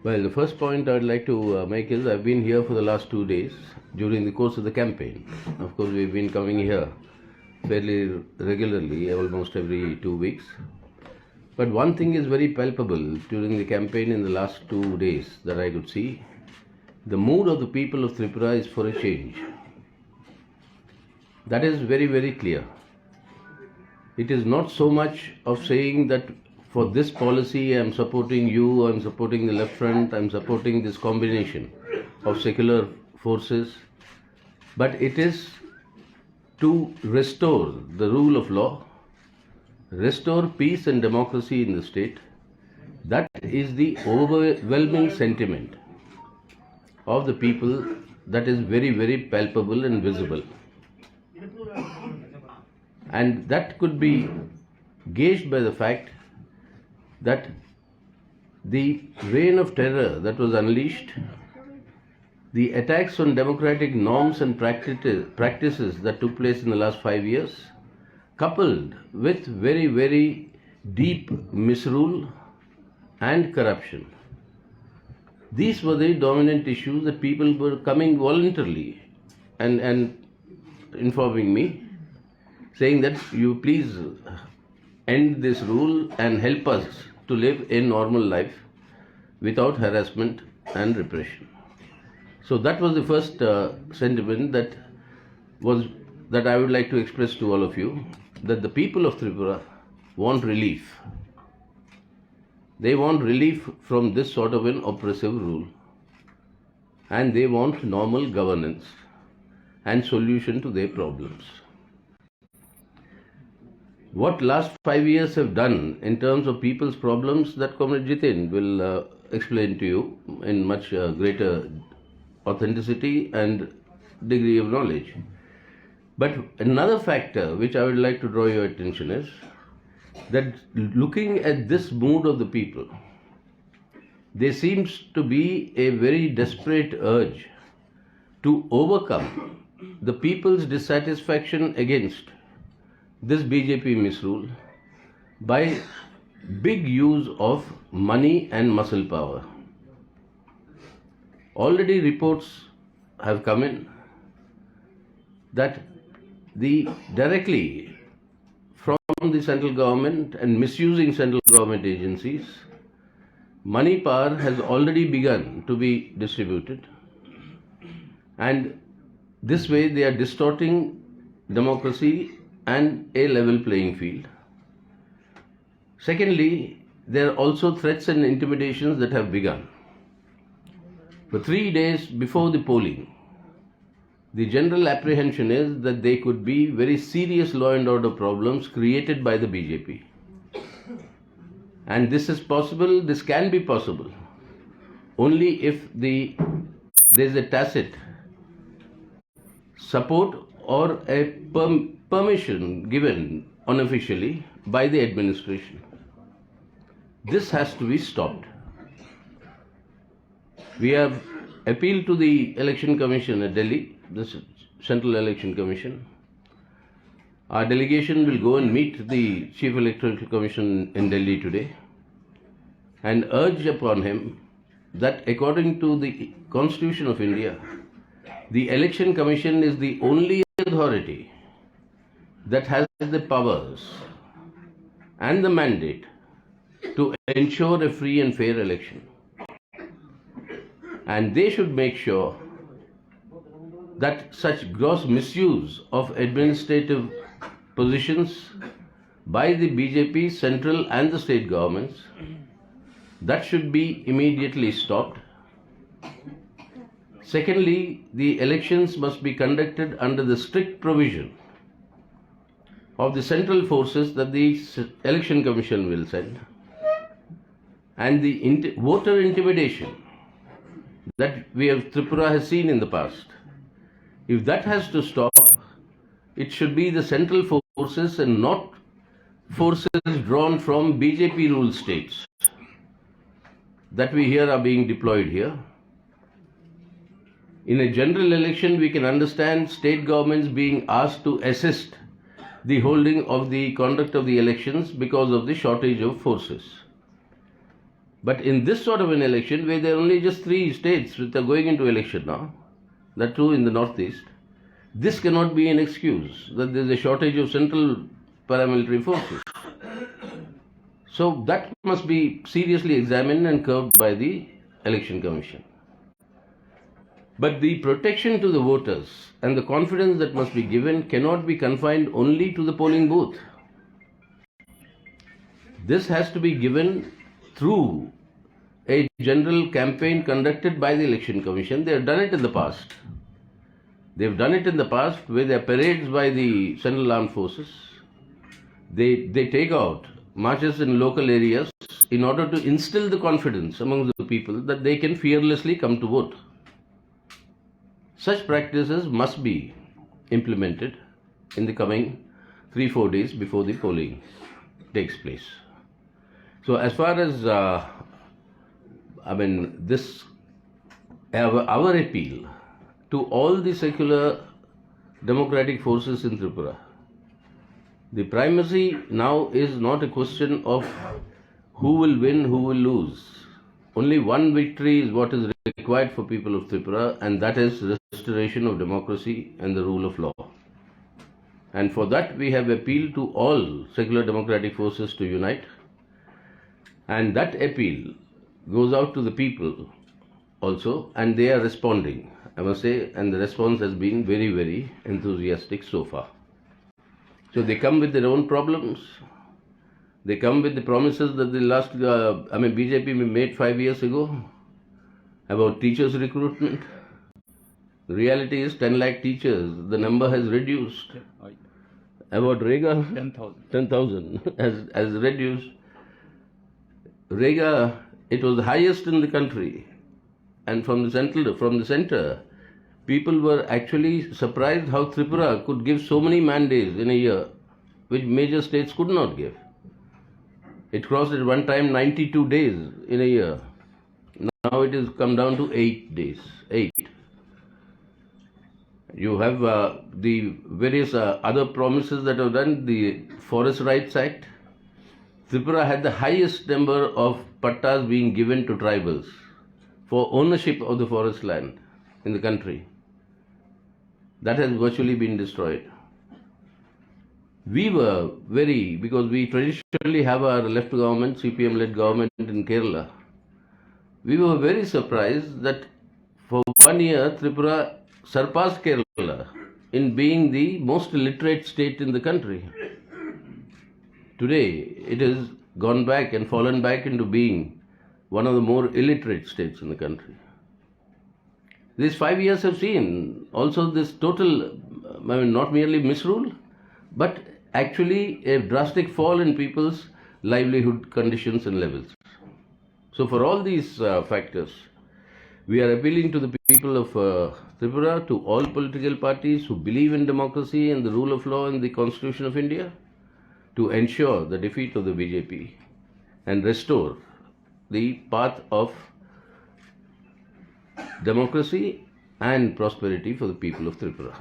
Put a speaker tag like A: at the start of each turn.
A: Well, the first point I'd like to make is I've been here for the last 2 days during the course of the campaign. Of course, we've been coming here fairly regularly, almost every 2 weeks. But one thing is very palpable during the campaign in the last 2 days that I could see. The mood of the people of Tripura is for a change. That is very, very clear. It is not so much of saying that for this policy I am supporting you, I am supporting the left front, I am supporting this combination of secular forces, but it is to restore the rule of law, restore peace and democracy in the state. That is the overwhelming sentiment of the people that is very, very palpable and visible. And that could be gauged by the fact that the reign of terror that was unleashed, the attacks on democratic norms and practices that took place in the last 5 years, coupled with very, very deep misrule and corruption. These were the dominant issues that people were coming voluntarily and informing me, saying that you please end this rule and help us to live a normal life without harassment and repression. So that was the first sentiment that I would like to express to all of you, that the people of Tripura want relief. They want relief from this sort of an oppressive rule, and they want normal governance and solution to their problems. What last 5 years have done in terms of people's problems, that Comrade Jitin will explain to you in much greater authenticity and degree of knowledge. But another factor which I would like to draw your attention is that looking at this mood of the people, there seems to be a very desperate urge to overcome the people's dissatisfaction against this BJP misrule by big use of money and muscle power. Already reports have come in that directly from the central government and misusing central government agencies, money power has already begun to be distributed, and this way they are distorting democracy and a level playing field. Secondly, there are also threats and intimidations that have begun. For 3 days before the polling, the general apprehension is that there could be very serious law and order problems created by the BJP. And this is possible, this can be possible, only if there is a tacit support or a permission given unofficially by the administration. This has to be stopped. We have appealed to the Election Commission at Delhi, the Central Election Commission. Our delegation will go and meet the Chief Electoral Commission in Delhi today and urge upon him that according to the Constitution of India, the Election Commission is the only authority that has the powers and the mandate to ensure a free and fair election. And they should make sure that such gross misuse of administrative positions by the BJP, central and the state governments, that should be immediately stopped. Secondly, the elections must be conducted under the strict provision of the central forces that the Election Commission will send. And the voter intimidation that Tripura has seen in the past, if that has to stop, it should be the central forces and not forces drawn from BJP-ruled states that we hear are being deployed here. In a general election, we can understand state governments being asked to assist the holding of the conduct of the elections because of the shortage of forces. But in this sort of an election, where there are only just 3 states which are going into election now, that too in the northeast, this cannot be an excuse that there is a shortage of central paramilitary forces. So that must be seriously examined and curbed by the Election Commission. But the protection to the voters and the confidence that must be given cannot be confined only to the polling booth. This has to be given through a general campaign conducted by the Election Commission. They have done it in the past. They've done it in the past where there are parades by the Central Armed Forces. They take out marches in local areas in order to instill the confidence among the people that they can fearlessly come to vote. Such practices must be implemented in the coming 3-4 days before the polling takes place. So as far as our appeal to all the secular democratic forces in Tripura, the primacy now is not a question of who will win, who will lose. Only one victory is what is required for people of Tripura, and that is restoration of democracy and the rule of law. And for that we have appealed to all secular democratic forces to unite. And that appeal goes out to the people also, and they are responding, I must say, and the response has been very, very enthusiastic so far. So they come with their own problems. They come with the promises that the BJP made 5 years ago about teachers' recruitment. The reality is 10 lakh teachers, the number has reduced. About Rega, 10,000 has reduced. Rega, it was the highest in the country, and from the center, people were actually surprised how Tripura could give so many mandates in a year, which major states could not give. It crossed at one time 92 days in a year. Now it has come down to 8 days. 8. You have the various other promises that are done. The Forest Rights Act. Tripura had the highest number of pattas being given to tribals for ownership of the forest land in the country. That has virtually been destroyed. We were because we traditionally have our left government, CPM-led government in Kerala. We were very surprised that for 1 year Tripura surpassed Kerala in being the most literate state in the country. Today, it has gone back and fallen back into being one of the more illiterate states in the country. These 5 years have seen also this total, not merely misrule, but actually a drastic fall in people's livelihood conditions and levels. So for all these factors, we are appealing to the people of Tripura, to all political parties who believe in democracy and the rule of law and the Constitution of India, to ensure the defeat of the BJP and restore the path of democracy and prosperity for the people of Tripura.